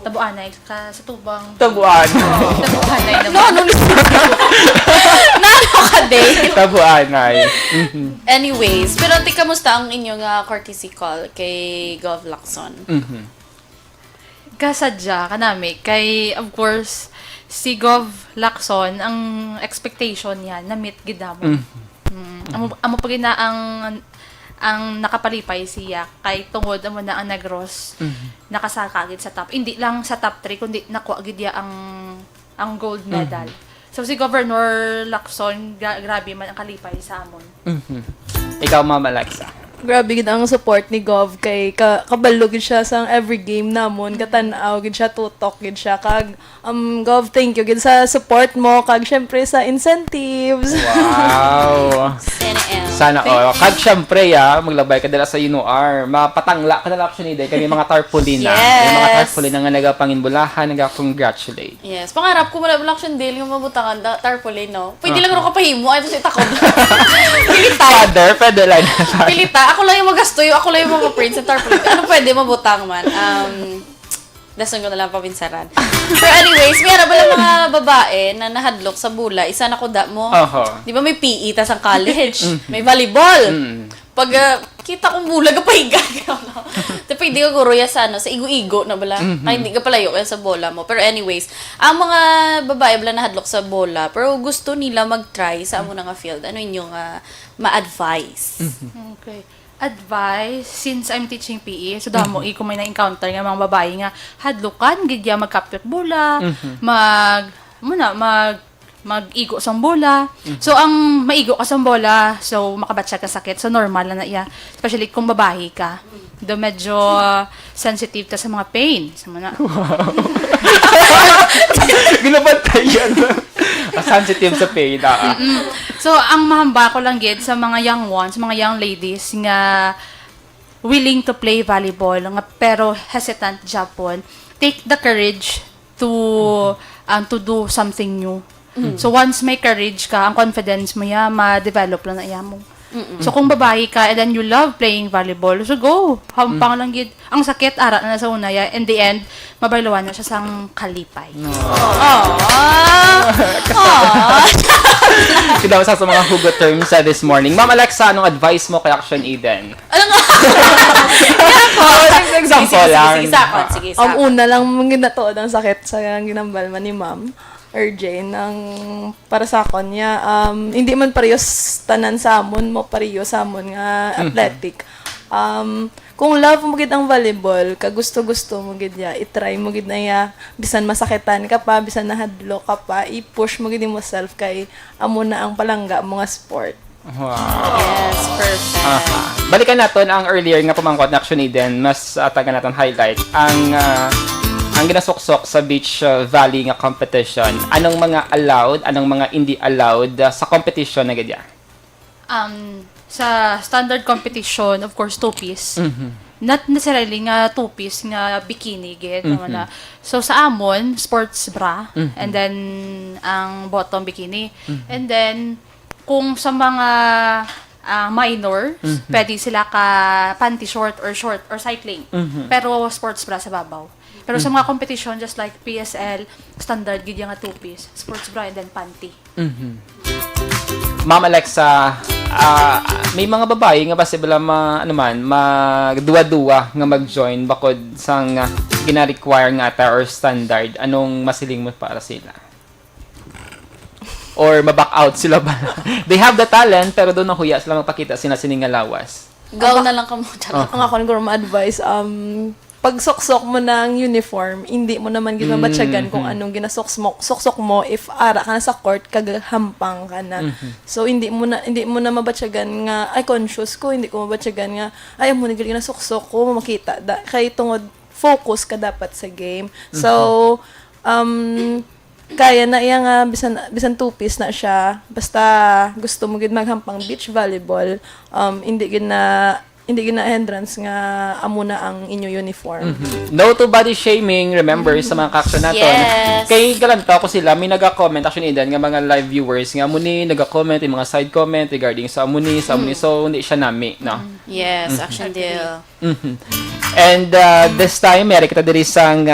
Tabuanay ka sa tubang. Tabuan. Tabuanay No, naman. Nano ka day. Tabuan ay. Anyways, pero kamusta ang inyong courtesy call kay Gov Lacson? Kasadya kanami kay of course si Gov Lacson ang expectation niya na meet gid namon. Amo pa gid na ang nakapalipay siya kay tungod amo na ang Negros nakasaka gid sa top. Hindi lang sa top 3 kundi nakuha gid ya ang gold medal. So si Governor Lacson grabe man ang kalipay sa amon. Ikaw Ma'am Alexa. Grabe gid ang support ni Gov kay kabalo gid siya sa every game namon, katanaw gid siya, tutok gid siya kag Gov, thank you gid sa support mo kag syempre sa incentives. Wow. CNL. Sana kag syempre maglabay ka dala sa UNOR. Mapatangla ka dala actually day kami mga tarpaulin na. Yes. May mga tarpaulin na nga nagapanginbulahan, naga-congratulate. Yes, pangarap ko wala action deal yung mabutangan tarpaulin, no? Pwede lang ro kapahimo ay sa takob. Pilita. Father, pwede lang. Pilita. Ako lang yung magastoy, ako lang yung mga-print sa tarpaulin. Ano pwede mabutang man? Dason ko na lang pabinsaran. Pero anyways, may ba lang mga babae na nahadlok sa bula, isa na kuda mo. Di ba may PE, tas ang college, may volleyball. Pag kita kong bulag, pahiga ka. Tapos hindi ka guruya sa igo-igo na bala. Ay, hindi ka palayo sa bola mo. Pero anyways, ang mga babae bala nahadlok sa bola, pero gusto nila mag-try sa amo na nga field. Ano inyong ma-advise? Okay. Advice, since I'm teaching PE, so damo ko may na-encounter nga mga babae nga hadlukan gid ya magkapyot bola, mag-igo sang bola. So ang maigo ka sang bola, so makabatsa ka sakit. So normal na iya, especially kung babae ka. Do medyo sensitive ta sa mga pain. Sa mga Ginabantay yan. Sensitive sa pain. So, ang mahamba ko lang gid sa mga young ones, mga young ladies nga willing to play volleyball nga pero hesitant Japon, take the courage to do something new. So once may courage ka, ang confidence mo ma-develop lang na mo. So kung babae ka and then you love playing volleyball, so go. Hampang lang gid. Ang sakit ara na sa una ya. In the end, mabaylawan na siya sang kalipay. Kinawa sa mga hugot terms this morning. Ma'am Alexa, anong advice mo kay Action Eden? Ano nga? Example lang. Sige, Una lang mong ginatuod ang sakit sa ginambalman ni Ma'am RJ nang para sa akon niya hindi man parehas tanan sa amon mo pareho sa amon nga athletic. Kung love mo gid ang volleyball, ka gusto mo gid ya, i-try mo gid na ya, bisan masakitan ka pa, bisan nahadlo ka pa, i-push mo gid mo self kay amo na ang palangga mo nga sport. Wow. Yes, perfect. Balikan natin ang earlier nga pamangkot na Action Eden, mas taga natin highlight ang ginasuksok sa beach volley nga competition. Anong mga allowed, anong mga hindi allowed sa competition na gadya? Sa standard competition, of course, two-piece. Not necessarily nga two-piece nga bikini gid naman na. So sa amon, sports bra and then ang bottom bikini. And then kung sa mga minor, pwede sila ka panty short or cycling. Pero sports bra sa babaw. Pero sa mga competition, just like PSL, standard gid yung nga two-piece, sports bra and then panty. Ma'am Alexa, may mga babae nga ba sila magduwa-duwa nga mag-join bakod sang gina-require nga ata or standard? Anong masiling mo para sila? Or ma-back out sila ba? They have the talent pero doon nahuya sila magpakita sining nga lawas. Go na lang ka mo. Charot. Ang ako siguro ma-advise, pag soksok mo ng uniform, hindi mo naman ginabatsyagan kung anong soksok mo if ara ka na sa court, kagahampang ka na. So, hindi mo na mabatsyagan nga, ay, conscious ko, hindi ko mabatsyagan nga, ay, mo na soksok ko, makita. Kaya tungod, focus ka dapat sa game. So, kaya na iya nga, bisan two-piece na siya, basta gusto mo gid maghampang beach volleyball, hindi gid na hindrance nga amo na ang inyo uniform. No to body shaming, remember, sa mga kaksyon natin. Yes. Kay galanta ko sila, may nag-comment, actually, Eden, nga mga live viewers, nga muni, nag-comment, yung mga side comment regarding sa amuni, so hindi siya nami, no? Yes, action deal. And this time, meron kita diri sang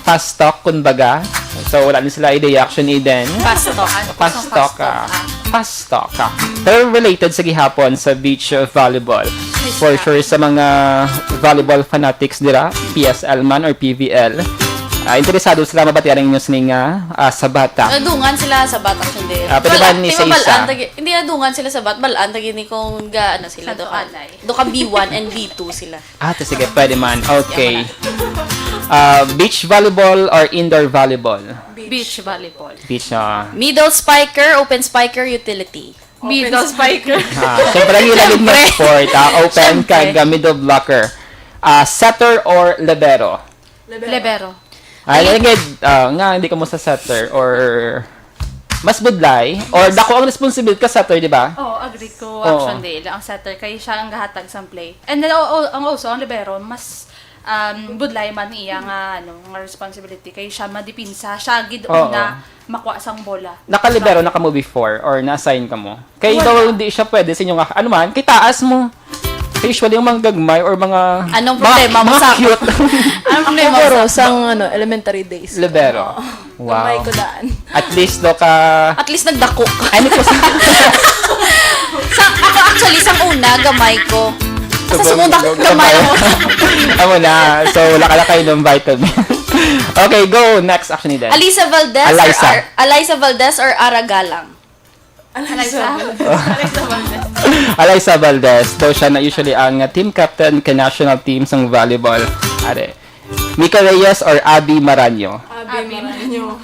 fast talk, kunbaga. So, wala din sila idea, action, Eden. Fast talk. Fast talk. Pero related sa gihapon sa beach volleyball. For sure sa mga volleyball fanatics dira, PSL man or PVL. Interesado sila mabatian ang inyong sining sa bata. Dungan sila sa bat action deal. Pwede ba ni sa isa? Hindi dungan sila sa bat, balaan tagi ni kung gaano sila do ka B1 and B2 sila. Sige, pwede man. Okay. Beach volleyball or indoor volleyball? Beach volleyball. Beach, Middle spiker, open spiker, utility. Middle spiker. siyempre ang ilalim na sport, open kag middle blocker. Setter or libero? Libero. Nga hindi ka mo sa setter or mas budlay or dako ang responsibility ka setter, di ba? Agree ko, action deal. Ang setter, kay siya ang gahatag sa play. And then, ang libero, mas budlay man iya nga nga responsibility kay siya madipinsa siya gid na makuha sang bola. Nakalibero na ka mo before or na-assign ka mo? Kay daw hindi siya pwede sa inyo nga ano man, kay taas mo. Usually yung mga gagmay or mga anong problema mo sa cute. anong problema mo Pero sang elementary days. Libero. Wow. Kamay ko daan. At least do ka At least nagdako. ano po sa Actually, sa una, gamay ko. Sa segunda, gamay mo. Amo na. So wala ka na kayo ng vitamin. Okay, go. Next action ni Dan. Aliza Valdez or Ara Galang? Alyssa Valdez. Daw siya na usually ang team captain ka national team sang volleyball. Mika Reyes or Abby Maranyo? Abi Maranyo.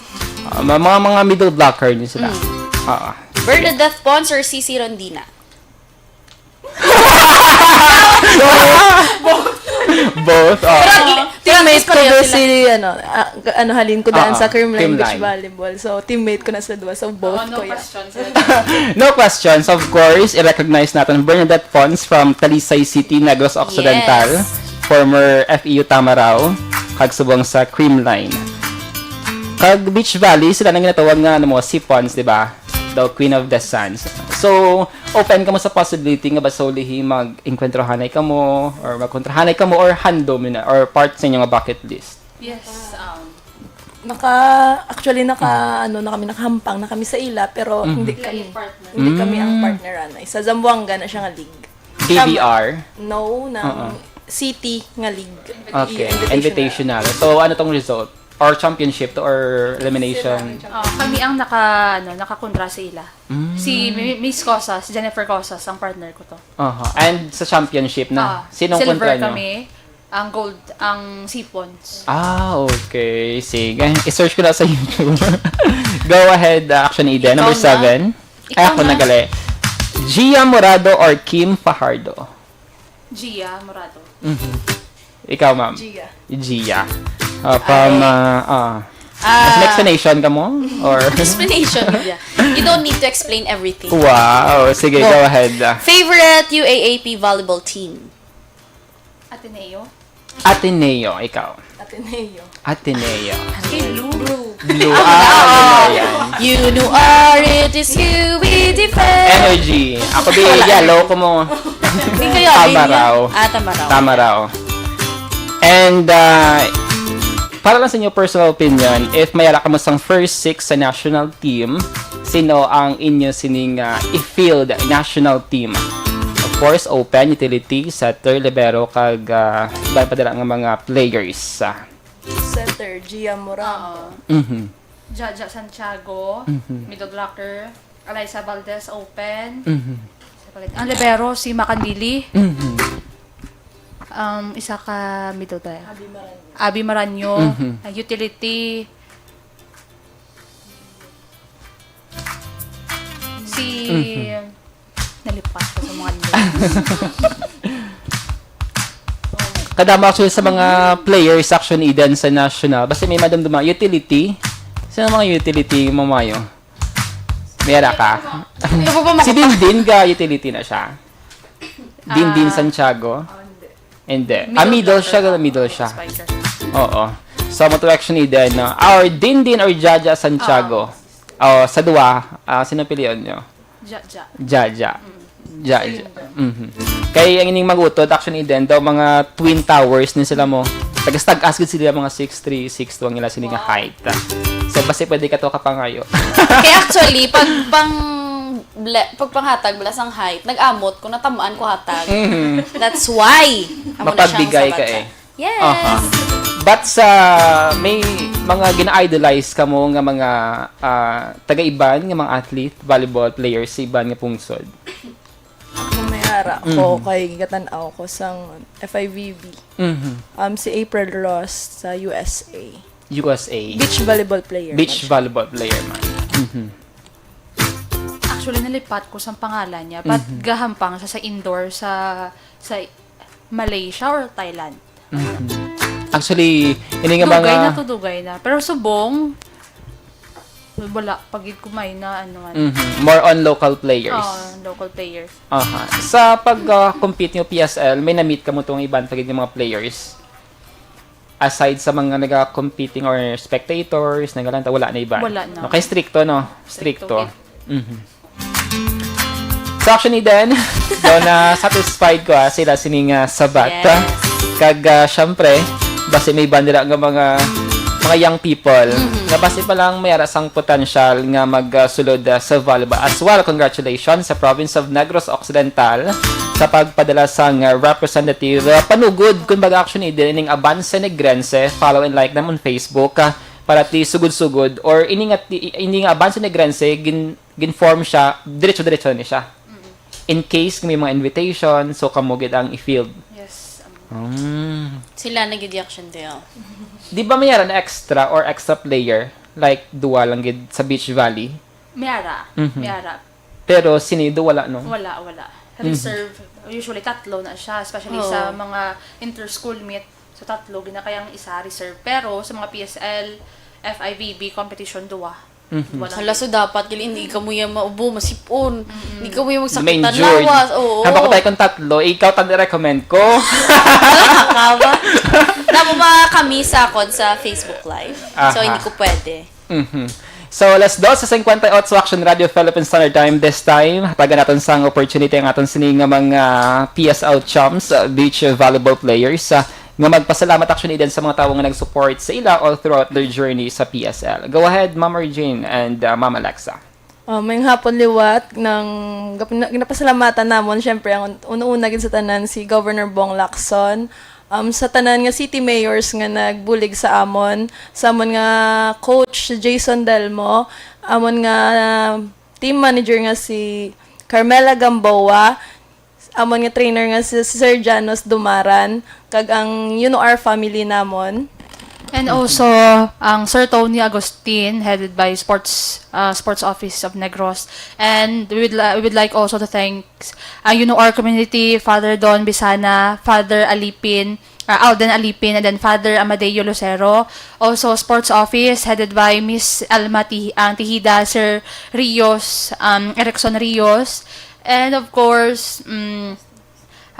Mga middle blocker din sila. Bernadette Pons or Cici Rondina? Both. Teammate ko ba si, halin ko daan sa Creamline Beach Creamline. Volleyball. So, teammate ko na sa dua. So, both ko yan. No questions. Of course, i-recognize natin Bernadette Pons from Talisay City, Negros Occidental. Yes. Former FEU Tamarao. Kagsubong sa Creamline. Kag Beach Valley, sila nang ginatawag nga si Pons, di ba? The Queen of the Suns. So, open ka mo sa possibility nga ba solihi mag-inkwentrohanay ka mo or magkontrahanay ka mo or handom na or part sa inyong bucket list. Yes. Na kami nakahampang na kami sa ila, pero hindi kami ang partneran. Sa Zamboanga na siya nga league. DBR. No, ng city nga league. Okay, invitational. So, ano tong result? Or championship to or elimination? Kami ang nakakontra sa ila. Si Miss Cosas, si Jennifer Cosas, ang partner ko to. And sa championship na, sinong kontra silver nyo? kami, ang gold, ang Sipons. Okay. Sige. I-search ko na sa YouTube. Go ahead, Action Eden. Number Ikaw na. 7. Ay, ako nagali. Gia Morado or Kim Fajardo? Gia Morado. Ikaw, ma'am. Gia. Mas may explanation ka mo? Or? Explanation. You don't need to explain everything. Wow. Sige, go ahead. Favorite UAAP volleyball team? Ateneo. Ateneo, ikaw. Ateneo. Blue. You know it is you we defend. Energy. Ako di yellow ko mo. Hindi kayo. Tamaraw. Tamaraw. Tamaraw. And, para lang sa inyo personal opinion, if mayala ka mo sang first 6 sa national team, sino ang inyo sining i-field national team? Of course, open, utility, setter, libero, kag iba pa dala nga mga players. Center, Gia Morado. Jaja Santiago, middle blocker, Alyssa Valdez, open. Ang libero, si Macandili. Isa ka middle player. Abi Maranyo. Utility. Si... Nalipas ko sa mga nila. Kadama actually sa mga players actually Eden sa national. Basta may madamdama. Utility. Sino mga utility mamayo? Mera ka? Si Dindin ka, utility na siya. Dindin Santiago? Hindi. Middle siya. Spiker. Oo. So, mo to actually Eden. Our Dindin or Jaja Santiago? Sa dua, sino pilihan nyo? Jaja. Kaya ang ining magutod, actually din, daw mga twin towers ni sila mo. Tagastag-as gud sila mga 6'3", 6'2" ang ila sila nga height. So, basta pwede ka to kapangayo. Kaya actually, pag panghatag, belas ang height, nag-amot, kung natamaan ko hatag. That's why. Amo na siyang Mapagbigay ka sabat eh. siya. Yes. But sa may mga gina-idolize ka mo nga mga taga-iban nga mga athlete, volleyball players sa iban nga pungsod. Kung may ara ko, kay gatan-aw ko sang FIVB. Si April Ross sa USA. USA. Beach volleyball player. Beach volleyball player man. Actually, nalipat ko sa pangalan niya. But gahampang siya sa indoor sa Malaysia or Thailand. Actually, ini nga mga Dugay na. Pero subong, wala. Pagid kumay na, more on local players. local players. Sa pag-compete nyo PSL, may na-meet ka mo itong ibang pagid ng mga players? Aside sa mga nag-competing or spectators, nagalanta, wala na iba? Wala na. Okay, stricto, no? Stricto. So, actually din, doon na satisfied ko sila sining sabat. Yes. Kag, syempre, basi may bandila nga mga young people nga basi pa lang may arasang potential nga magsulod sa volleyball. As well, congratulations sa province of Negros Occidental sa pagpadala sang representative panugod kung baga actually din ining Avance Negrense. Follow and like them on Facebook para ti sugod-sugod or ining Avance Negrense gin-form siya diretso-diretso ni siya. In case may mga invitation, so kamo gid ang i-field. Yes. Sila nag-action deal. Di ba mayroon na extra or extra player like duwa lang gid sa Beach Valley? Mayara. Pero sinido wala no? Wala. Reserve. Usually, 3 na siya. Especially sa mga inter-school meet. So, 3. Ginakayang isa reserve. Pero, sa mga PSL, FIVB competition, 2. Hala, so dapat hindi ka mo yung maubo, masipon. Hindi ka mo yung May magsakitan injured. lawas. Oo. Habang ko tayo kung 3, ikaw tanda recommend ko. Nakakawa. Namo mga kami sa akon sa Facebook Live. So, Aha. hindi ko pwede. So, alas 2:58 sa Action Radio Philippine Standard Time this time. Taga natin sang opportunity ang aton sining nga mga PSL chums, beach volleyball players, nga magpasalamat actually din sa mga tao nga nag-support sa ila all throughout their journey sa PSL. Go ahead, Ma'am Regine and Ma'am Alexa. May hapon liwat ng ginapasalamatan namon syempre ang una-una gid sa tanan si Governor Bong Lacson. Sa tanan nga city mayors nga nagbulig sa amon nga coach Jason Delmo, amon nga team manager nga si Carmela Gamboa, amon nga trainer nga si Sir Janos Dumaran, kag ang our family namon. And also, ang Sir Tony Agustin, headed by Sports Office of Negros. And we would like also to thank our community, Father Don Bisana, Father Alipin, Alden Alipin, and then Father Amadeo Lucero. Also, Sports Office, headed by Miss Alma Tihida, Sir Rios, Erickson Rios. And of course,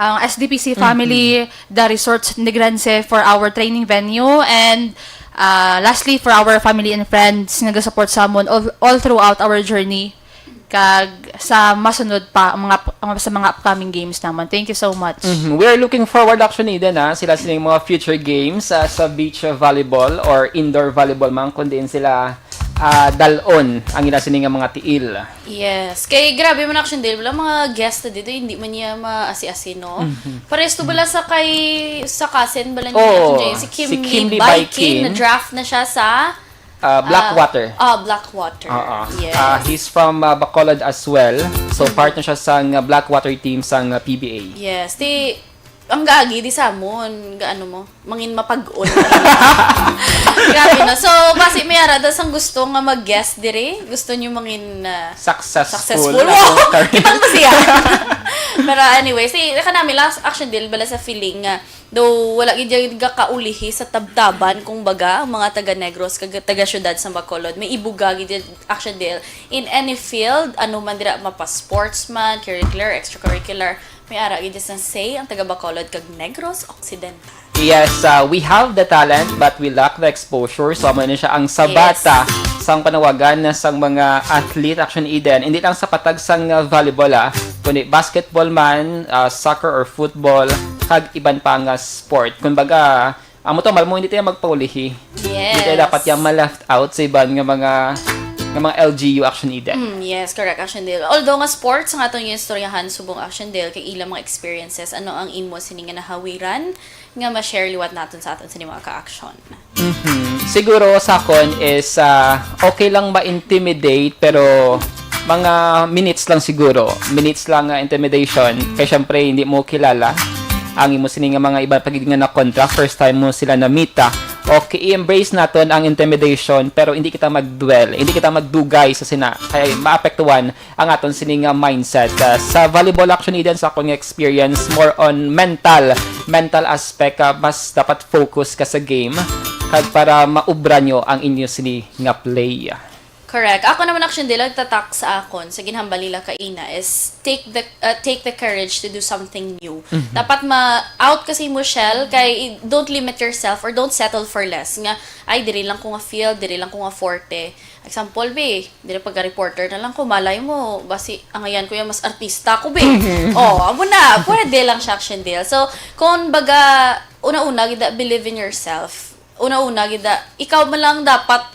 ang SDPC family, the Resorts Negrense for our training venue, and lastly for our family and friends nag-support sa amon all throughout our journey kag sa masunod pa sa mga upcoming games naman. Thank you so much. We are looking forward actually din sila silang mga future games sa beach volleyball or indoor volleyball man kundi sila dalon ang ila sining mga tiil. Yes. Kay grabe man action deal. Wala mga guest na dito, hindi man niya maasi-asi, no? Pares to bala sa cousin bala niya. Si Kimli Baikin. Na-draft na siya sa Blackwater. Blackwater. Yes. He's from Bacolod as well. So, part na siya sa Blackwater team sa PBA. Yes. ang gagi di samon, gaano mo, mangin mapag-on. Grabe no. So, basi may ara das ang gusto nga mag-guest dire. Gusto niyo mangin Successful. Wow! Kitang ba siya? Pero anyway, kanami last action deal bala sa feeling nga though wala gid ga kaulihi sa tabtaban kung baga ang mga taga Negros kag taga syudad sa Bacolod may ibuga gid action deal in any field ano man dira mapa sportsman, curricular, extracurricular may ara gid sa say ang taga Bacolod kag Negros Occidental. Yes, we have the talent but we lack the exposure. So, ano siya ang sabata sang panawagan na sang mga athlete Action Eden. Hindi lang sa patag sang volleyball, kundi basketball man, soccer or football, kag iban pa nga sport. Kumbaga, amo to malmo hindi tayo magpaulihi. Yes. Hindi tayo dapat yung ma-left out sa iban nga mga LGU Action Eden. Yes, correct, Action Dale. Although nga sports, ang atong yung istoryahan subong Action Dale, kay ilang mga experiences, ano ang imo sini nga nahawiran, nga ma-share liwat natin sa aton sa mga ka-action. Siguro sa akon is okay lang ma-intimidate pero mga minutes lang siguro. Minutes lang intimidation. Kaya syempre hindi mo kilala ang imo sini nga mga iba pagiging na contract first time mo sila na meeta. Okay, i-embrace naton ang intimidation pero hindi kita mag-dwell, hindi kita magdugay sa sina. Kaya maapektuhan ang aton sini nga mindset. Sa volleyball Action Eden sa akong experience more on mental aspect, mas dapat focus ka sa game kag para maubra nyo ang inyo sini nga play. Correct. Ako naman Action Dale, tatak sa akon, sa ginhambalila kaina is take the courage to do something new. Dapat ma-out kasi mo shell, kay don't limit yourself or don't settle for less. Nga, ay, diri lang ko nga field, diri lang ko nga forte. Example, be, diri pagka-reporter na lang ko, malay mo, basi, angayan ko yung mas artista ko, be. Amo na, pwede lang siya Action Dale. So, kung baga, una-una, gida, believe in yourself. Una-una, gida, ikaw man lang dapat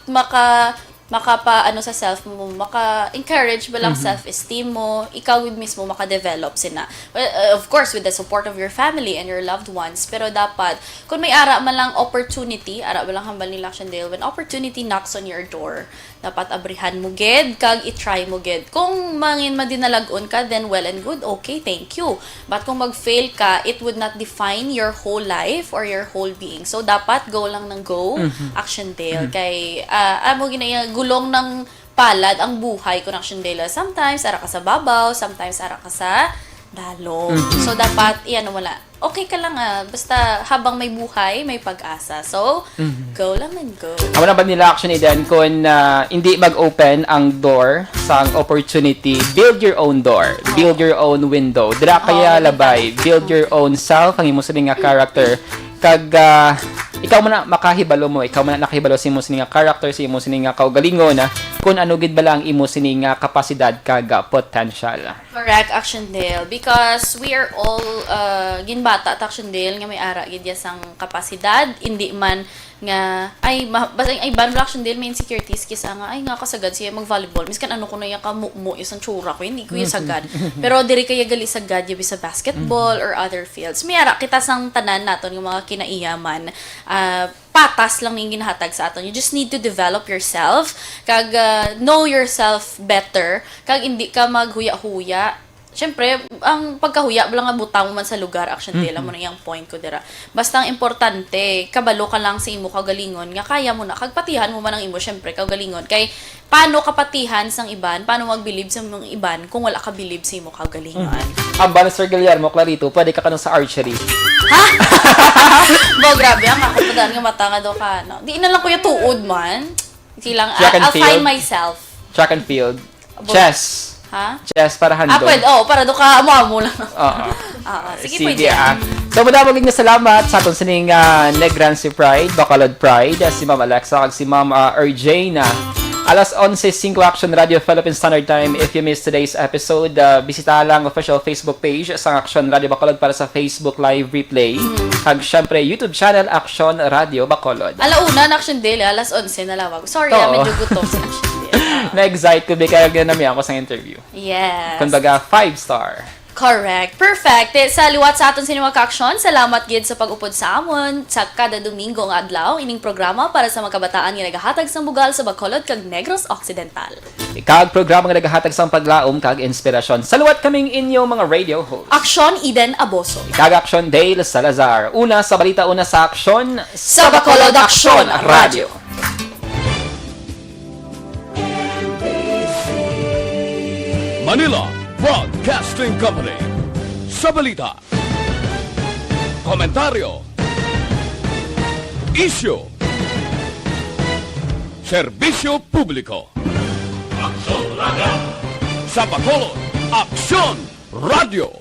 maka-encourage ba lang self-esteem mo, ikaw mismo maka-develop sina. Well, of course, with the support of your family and your loved ones, pero dapat, kung may ara man lang opportunity, ara ba lang hambal nila Action Dale, when opportunity knocks on your door, dapat abrihan mo gid, kag i-try mo gid. Kung mangin madinalagon ka, then well and good, okay, thank you. But kung mag-fail ka, it would not define your whole life or your whole being. So, dapat go lang ng go, Action Dale. Kay, amo ginaya, gulong ng palad ang buhay ko ng Action Dale. Sometimes, ara ka sa babaw, sometimes, ara ka sa dalo. So, dapat, iyan wala. Okay ka lang basta habang may buhay, may pag-asa. So, go lang and go. Amo na ba nila Action Eden kung hindi mag-open ang door sa opportunity, build your own door, build your own window. Dira kaya labay, build your own self, ang imo sa nga character. Kag ikaw man na makahibalo mo, ikaw man na nakahibalo sa imo sini nga character, sa imo sini nga kaugalingon kung ano gid ba lang imo sini nga kapasidad kag potential. Correct, Action Dale, because we are all ginbata at Action Dale nga may ara gid sang kapasidad, hindi man nga ay ban Action Dale may insecurities kisa nga ay nga kasagad siya mag-volleyball miskan ano ko na yung kamumo isang tsura ko hindi ko yung sagad pero diri kaya gali sagad yabi sa basketball or other fields may ara kita sang tanan naton yung mga kinaiyaman patas lang ning ginahatag sa aton. You just need to develop yourself kag know yourself better kag hindi ka maghuya-huya. Siyempre, ang pagkahuya lang nga butang mo man sa lugar, Action Dale mo na yung point ko dira. Basta ang importante, kabalo ka lang sa imo kagalingon nga kaya mo na kagpatihan mo man ang imo syempre kagalingon kay paano kapatihan sang iban, paano magbilib sa mga iban kung wala ka bilib sa imo kagalingon. Ang ba Sir Guillermo Clarito, pwede ka kanong sa archery. Bo, grabe ang ako padaan nga mata nga daw ka. No? Di na lang ko yung tuod man. Silang, Track and I'll field. find myself. Track and field. Chess. Ha? Chess para handog. Pwede. Para doon ka amo lang. Sige, pwede. So, madamaging na salamat sa atong sining Negrancy Pride, Bacolod Pride, si Ma'am Alexa, kag si Ma'am Erjane. Alas 11:05 Action Radio Philippine Standard Time. If you missed today's episode, bisita lang official Facebook page sa Action Radio Bacolod para sa Facebook Live Replay. Kag syempre, YouTube channel Action Radio Bacolod. Alauna na Action Daily, alas 11 na lawag. Sorry, medyo gutom sa Action Daily. Na-excite ko, kaya ginami ako sa interview. Yes. Kumbaga, 5-star. Correct. Perfect. Sa liwat sa aton sininga ka-aksyon, salamat gid sa pag-upod sa amon sa kada Domingo nga adlaw ining programa para sa mga kabataan nga nagahatag sang bugal sa Bacolod kag Negros Occidental. Kag programa nga nagahatag sang paglaom kag inspirasyon. Saluwat kaming inyo mga radio host. Aksyon Eden Aboso. Kag Aksyon Dale Salazar. Una sa balita, una sa aksyon. Sa Bacolod Aksyon Radio. Manila Broadcasting Company. Sa balita, komentaryo, isyu, serbisyo publiko. Sa Bacolod, Aksyon Radio.